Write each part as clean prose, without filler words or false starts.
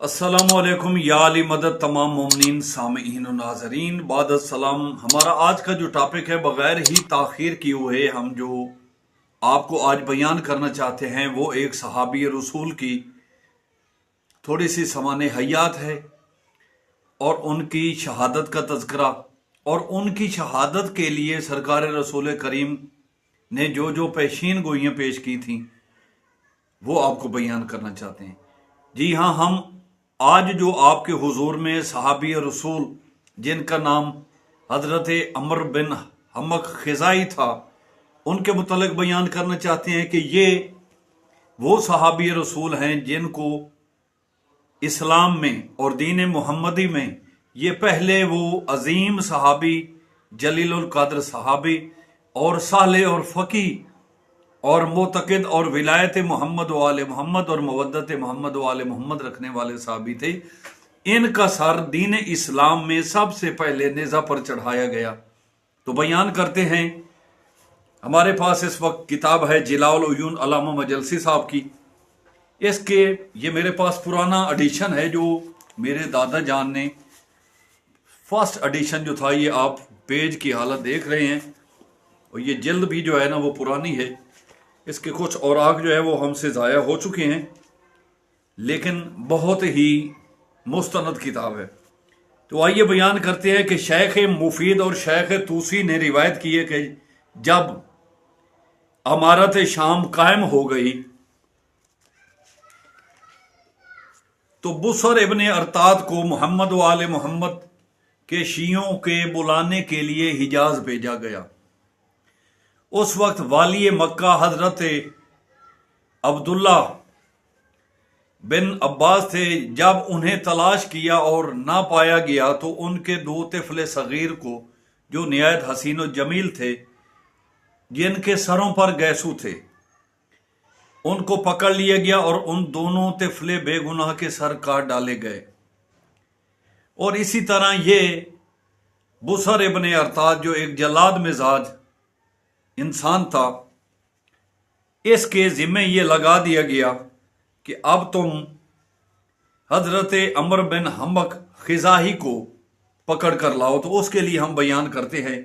अस्सलामुअलैकुम या अली मदद तमाम मोमिनीन सामीन और नाजरीन बाद सलाम। हमारा आज का जो टॉपिक है बगैर ही ताखीर किए हुए हम जो आपको आज बयान करना चाहते हैं वो एक सहाबी रसूल की थोड़ी सी समान हयात है और उनकी शहादत का तज़किरा और उनकी शहादत के लिए सरकार रसूल करीम ने जो जो पेशीन गोइयाँ पेश की थी वो आपको बयान करना चाहते हैं। जी हाँ, हम आज जो आपके हुजूर में सहाबी रसूल जिनका नाम हजरत अमर बिन हमक खिजाई था उनके मुतल्लिक बयान करना चाहते हैं कि ये वो सहाबी रसूल हैं जिनको इस्लाम में और दीन मोहम्मदी में ये पहले वो अजीम सहाबी जलीलुल कद्र सहाबी और साले और फ़की और मोतकद और विलायत मोहम्मद वाले मोहम्मद और मवद्दत मोहम्मद वाले मोहम्मद रखने वाले साहबी थे। इनका सर दीन इस्लाम में सबसे पहले नेज़ा पर चढ़ाया गया। तो बयान करते हैं, हमारे पास इस वक्त किताब है जिलाउल उयून अल्लामा मजलसी साहब की। इसके ये मेरे पास पुराना एडिशन है जो मेरे दादा जान ने, फर्स्ट एडिशन जो था, ये आप पेज की हालत देख रहे हैं और ये जल्द भी जो है ना वो पुरानी है। इसके कुछ औराक जो है वो हमसे ज़ाया हो चुके हैं, लेकिन बहुत ही मुस्तनद किताब है। तो आइए बयान करते हैं कि शेख मुफीद और शेख तूसी ने रिवायत की है कि जब अमारत शाम कायम हो गई तो बुसर इब्ने अरताद को मोहम्मद वाले मोहम्मद के शियों के बुलाने के लिए हिजाज भेजा गया। उस वक्त वाली मक्का हजरत अब्दुल्ला बिन अब्बास थे। जब उन्हें तलाश किया और ना पाया गया तो उनके दो तिफले सगीर को, जो निहायत हसीन और जमील थे, जिनके सरों पर गैसू थे, उनको पकड़ लिया गया और उन दोनों तिफले बेगुनाह के सर काट डाले गए। और इसी तरह ये बुसर इब्ने अरताद जो एक जलाद मिजाज इंसान था, इसके जिम्मे ये लगा दिया गया कि अब तुम हजरत अमर बिन हमक खिजाही को पकड़ कर लाओ। तो उसके लिए हम बयान करते हैं,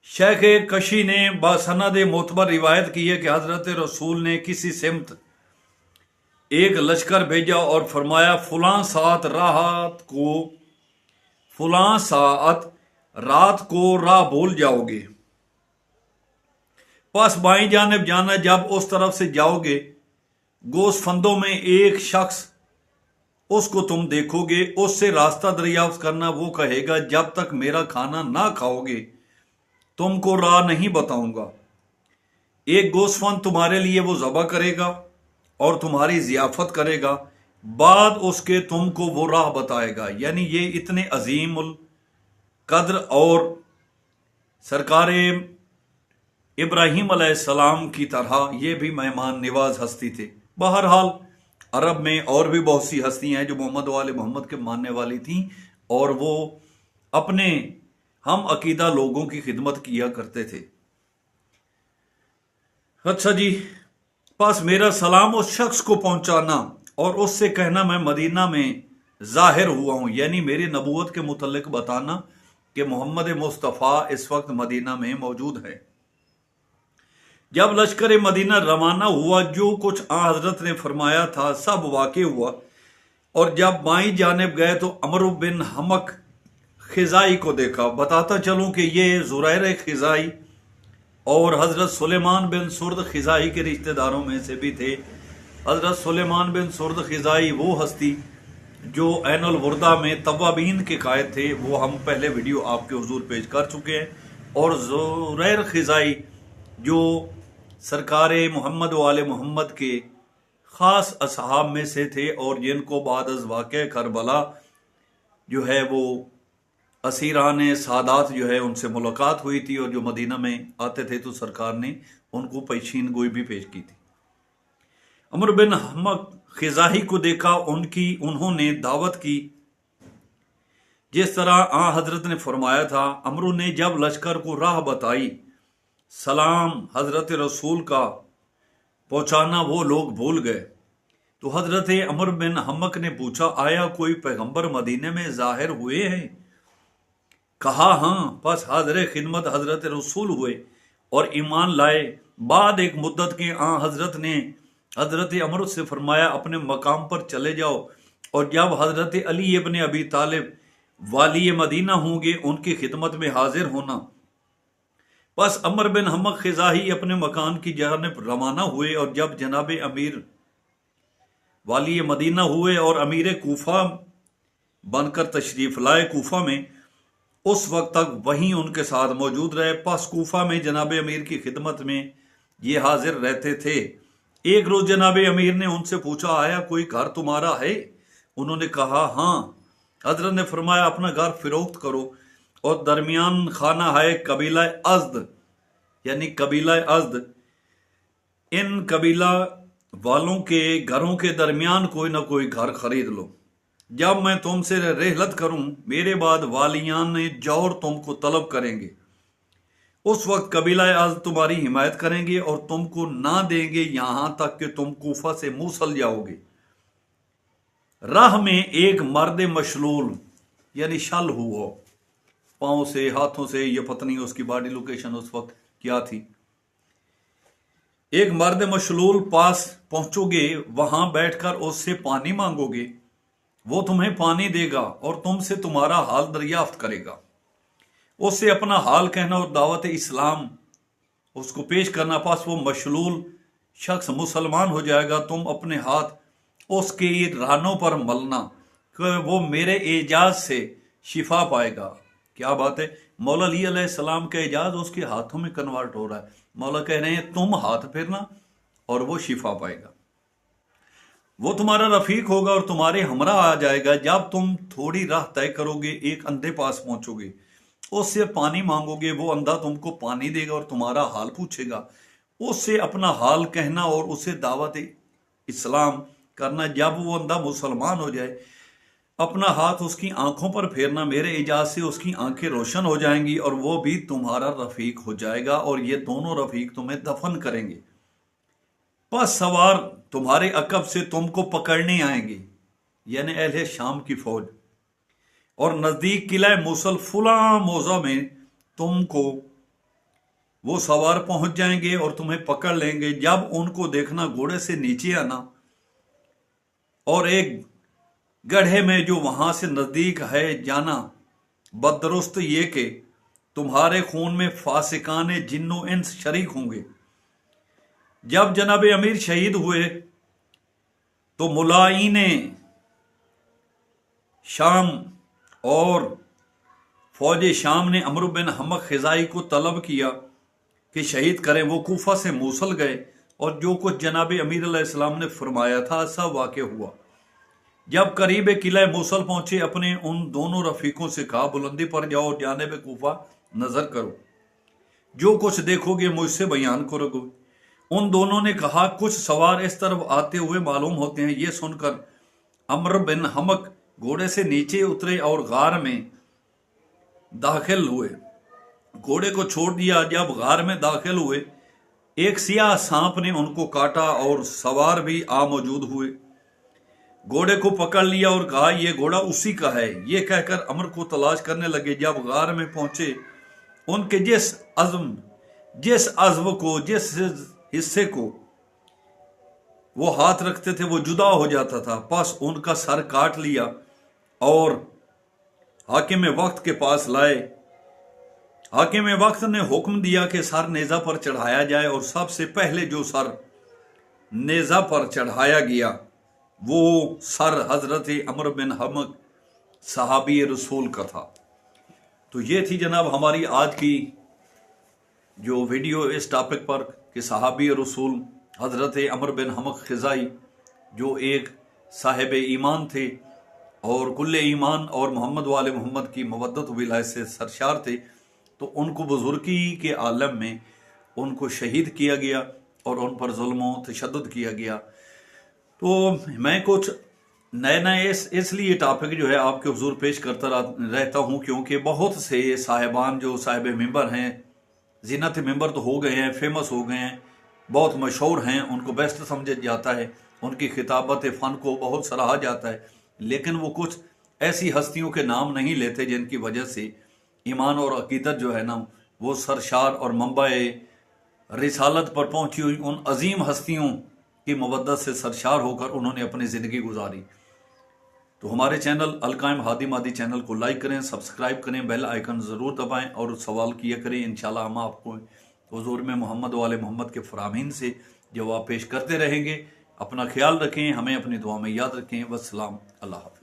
शेख कशी ने बासनद मोतबर रिवायत की है कि हजरत रसूल ने किसी सिमत एक लश्कर भेजा और फरमाया फुलां सात रात को राह भूल जाओगे, पास बाईं जानिब जाना। जब उस तरफ से जाओगे गोसफंदों में एक शख्स उसको तुम देखोगे, उससे रास्ता दरियाफ्त करना। वो कहेगा जब तक मेरा खाना ना खाओगे तुमको राह नहीं बताऊंगा। एक गोसफंद तुम्हारे लिए वो ज़बह करेगा और तुम्हारी जियाफत करेगा, बाद उसके तुमको वो राह बताएगा। यानी ये इतने अजीमुल कद्र और सरकार इब्राहिम अलैहिस्सलाम की तरह ये भी मेहमान निवाज हस्ती थे। बहरहाल अरब में और भी बहुत सी हस्तियां हैं जो मोहम्मद वाले मोहम्मद के मानने वाली थीं और वो अपने हम अकीदा लोगों की खिदमत किया करते थे। अच्छा जी, पास मेरा सलाम उस शख्स को पहुंचाना और उससे कहना मैं मदीना में जाहिर हुआ हूं, यानी मेरी नबूवत के मुतल्लिक बताना कि मोहम्मद मुस्तफ़ा इस वक्त मदीना में मौजूद है। जब लश्कर मदीना रवाना हुआ, जो कुछ हजरत ने फरमाया था सब वाक़ई हुआ। और जब बाईं जानिब गए तो अमर बिन हमक खिजाई को देखा। बताता चलूं कि ये ज़ुरैर खिजाई और हजरत सुलेमान बिन सुर्द खिजाई के रिश्तेदारों में से भी थे। हजरत सुलेमान बिन सुर्द खिजाई वो हस्ती जो ऐनुल वुर्दा में तवाबीन के कायद थे, वो हम पहले वीडियो आपके हुजूर पेश कर चुके हैं। और ज़ुरैर खिजाई जो सरकार मोहम्मद वाले मोहम्मद के ख़ास असहाब में से थे और जिनको बाद अज़ वाक़या करबला जो है वो असीरान सादात जो है उनसे मुलाकात हुई थी और जो मदीना में आते थे तो सरकार ने उनको पेशीन गोई भी पेश की थी। अमर बिन हमक खिजाही को देखा, उन्होंने दावत की जिस तरह हजरत ने फरमाया था। अमरू ने जब लश्कर को राह बताई, सलाम हजरत रसूल का पहुंचाना वो लोग भूल गए। तो हजरत अमर बिन हमक ने पूछा, आया कोई पैगंबर मदीने में जाहिर हुए हैं? कहा, हाँ। बस हाजिर खिदमत हजरत रसूल हुए और ईमान लाए। बाद एक मुद्दत के हजरत ने हजरत अमर से फरमाया, अपने मकाम पर चले जाओ, और जब हजरत अली इब्न अबी तालिब वाली मदीना होंगे उनकी खिदमत में हाजिर होना। बस अमर बिन हमक खिजाही अपने मकान की जानिब रवाना हुए, और जब जनाब अमीर वाली मदीना हुए और अमीर कूफा बनकर तशरीफ लाए कूफा में, उस वक्त तक वहीं उनके साथ मौजूद रहे। पास कूफा में जनाब अमीर की खिदमत में ये हाजिर रहते थे। एक रोज जनाब अमीर ने उनसे पूछा, आया कोई घर तुम्हारा है? उन्होंने कहा, हाँ। हजरत ने फरमाया, अपना घर फिरोख्त करो, और दरमियान खाना है कबीला अज़द, यानी कबीला अज़द, इन कबीला वालों के घरों के दरमियान कोई ना कोई घर खरीद लो। जब मैं तुमसे रेहलत करूं, मेरे बाद वालियान ने जौर तुमको तलब करेंगे। उस वक्त कबीला आज तुम्हारी हिमायत करेंगे और तुमको ना देंगे यहां तक कि तुम कूफा से मूसल जाओगे। राह में एक मर्द मशलूल, यानी शल हुआ पांव से हाथों से, ये पता नहीं उसकी बॉडी लोकेशन उस वक्त क्या थी। एक मर्द मशलूल पास पहुंचोगे, वहां बैठकर उससे पानी मांगोगे, वो तुम्हें पानी देगा और तुमसे तुम्हारा हाल दरियाफ्त करेगा। उससे अपना हाल कहना और दावत इस्लाम उसको पेश करना। पास वो मशलूल शख्स मुसलमान हो जाएगा। तुम अपने हाथ उसके रानों पर मलना, वो मेरे एजाज से शिफा पाएगा। क्या बात है, मौला अली अलैहिस्सलाम का एजाज उसके हाथों में कन्वर्ट हो रहा है। मौला कह रहे हैं तुम हाथ फेरना और वो शिफा पाएगा। वो तुम्हारा रफीक होगा और तुम्हारे हमरा आ जाएगा। जब तुम थोड़ी राह तय करोगे, एक अंधे पास पहुंचोगे, उससे पानी मांगोगे, वो अंधा तुमको पानी देगा और तुम्हारा हाल पूछेगा। उससे अपना हाल कहना और उसे दावत इस्लाम करना। जब वो अंधा मुसलमान हो जाए, अपना हाथ उसकी आंखों पर फेरना, मेरे इजाज़त से उसकी आंखें रोशन हो जाएंगी और वो भी तुम्हारा रफीक हो जाएगा, और ये दोनों रफीक तुम्हें दफन करेंगे। बस सवार तुम्हारे अकब से तुमको पकड़ने आएंगे, यानी अहले शाम की फौज, और नजदीक किला मूसल फुला मोजा में तुमको वो सवार पहुंच जाएंगे और तुम्हें पकड़ लेंगे। जब उनको देखना, घोड़े से नीचे आना, और एक गड्ढे में जो वहां से नजदीक है जाना। बदरुस्त ये कि तुम्हारे खून में फासिकाने जिन्नो इंस शरीक होंगे। जब जनाब अमीर शहीद हुए तो मुलाइने शाम और फौज शाम ने अमर बिन हमक खिजाई को तलब किया कि शहीद करें। वो कूफा से मूसल गए और जो कुछ जनाब अमीर अलैहिस्सलाम ने फरमाया था सब वाक़ हुआ। जब करीब किला मूसल पहुंचे, अपने उन दोनों रफीकों से कहा, बुलंदी पर जाओ और जानिब कूफा नजर करो, जो कुछ देखोगे मुझसे बयान करोगे। उन दोनों ने कहा, कुछ सवार इस तरफ आते हुए मालूम होते हैं। ये सुनकर अमर बिन हमक घोड़े से नीचे उतरे और गार में दाखिल हुए। घोड़े को छोड़ दिया। जब गार में दाखिल हुए, एक सियाह सांप ने उनको काटा और सवार भी आ मौजूद हुए। घोड़े को पकड़ लिया और कहा, यह घोड़ा उसी का है। ये कहकर अमर को तलाश करने लगे। जब गार में पहुंचे, उनके जिस अज़्व को, जिस हिस्से को वो हाथ रखते थे, वो जुदा हो जाता था। बस उनका सर काट लिया और हाकिम वक्त के पास लाए। हाकिम वक्त ने हुक्म दिया कि सर नेजा पर चढ़ाया जाए, और सबसे पहले जो सर नेजा पर चढ़ाया गया वो सर हजरत अमर बिन हमक सहाबी रसूल का था। तो ये थी जनाब हमारी आज की जो वीडियो इस टॉपिक पर कि सहाबी रसूल हजरत अमर बिन हमक खिजाई, जो एक साहिब ईमान थे और कुल्ले ईमान और मोहम्मद वाले मोहम्मद की मवद्दत विलायत से सरशार थे। तो उनको बुजुर्गी के आलम में उनको शहीद किया गया और उन पर जुल्म तशद्दुद किया गया। तो मैं कुछ नए नए इसलिए टॉपिक जो है आपके हुजूर पेश करता रहता हूँ, क्योंकि बहुत से साहिबान जो साहिब मिंबर हैं, ज़ीनत मिंबर तो हो गए हैं, फेमस हो गए हैं, बहुत मशहूर हैं, उनको बेस्ट समझा जाता है, उनकी खिताबत फ़न को बहुत सराहा जाता है, लेकिन वो कुछ ऐसी हस्तियों के नाम नहीं लेते जिनकी वजह से ईमान और अकीदत जो है ना, वो सरशार और मंबाए रिसालत पर पहुंची हुई उन अजीम हस्तियों की मवद्दत से सरशार होकर उन्होंने अपनी ज़िंदगी गुजारी। तो हमारे चैनल अल-कायम हादी मादी चैनल को लाइक करें, सब्सक्राइब करें, बेल आइकन ज़रूर दबाएं और सवाल किया करें। इंशाल्लाह हम आपको हुजूर में मोहम्मद वाले मोहम्मद के फरामीन से जवाब पेश करते रहेंगे। अपना ख्याल रखें, हमें अपनी दुआ में याद रखें। वस्सलाम, अल्लाह हाफ़िज़।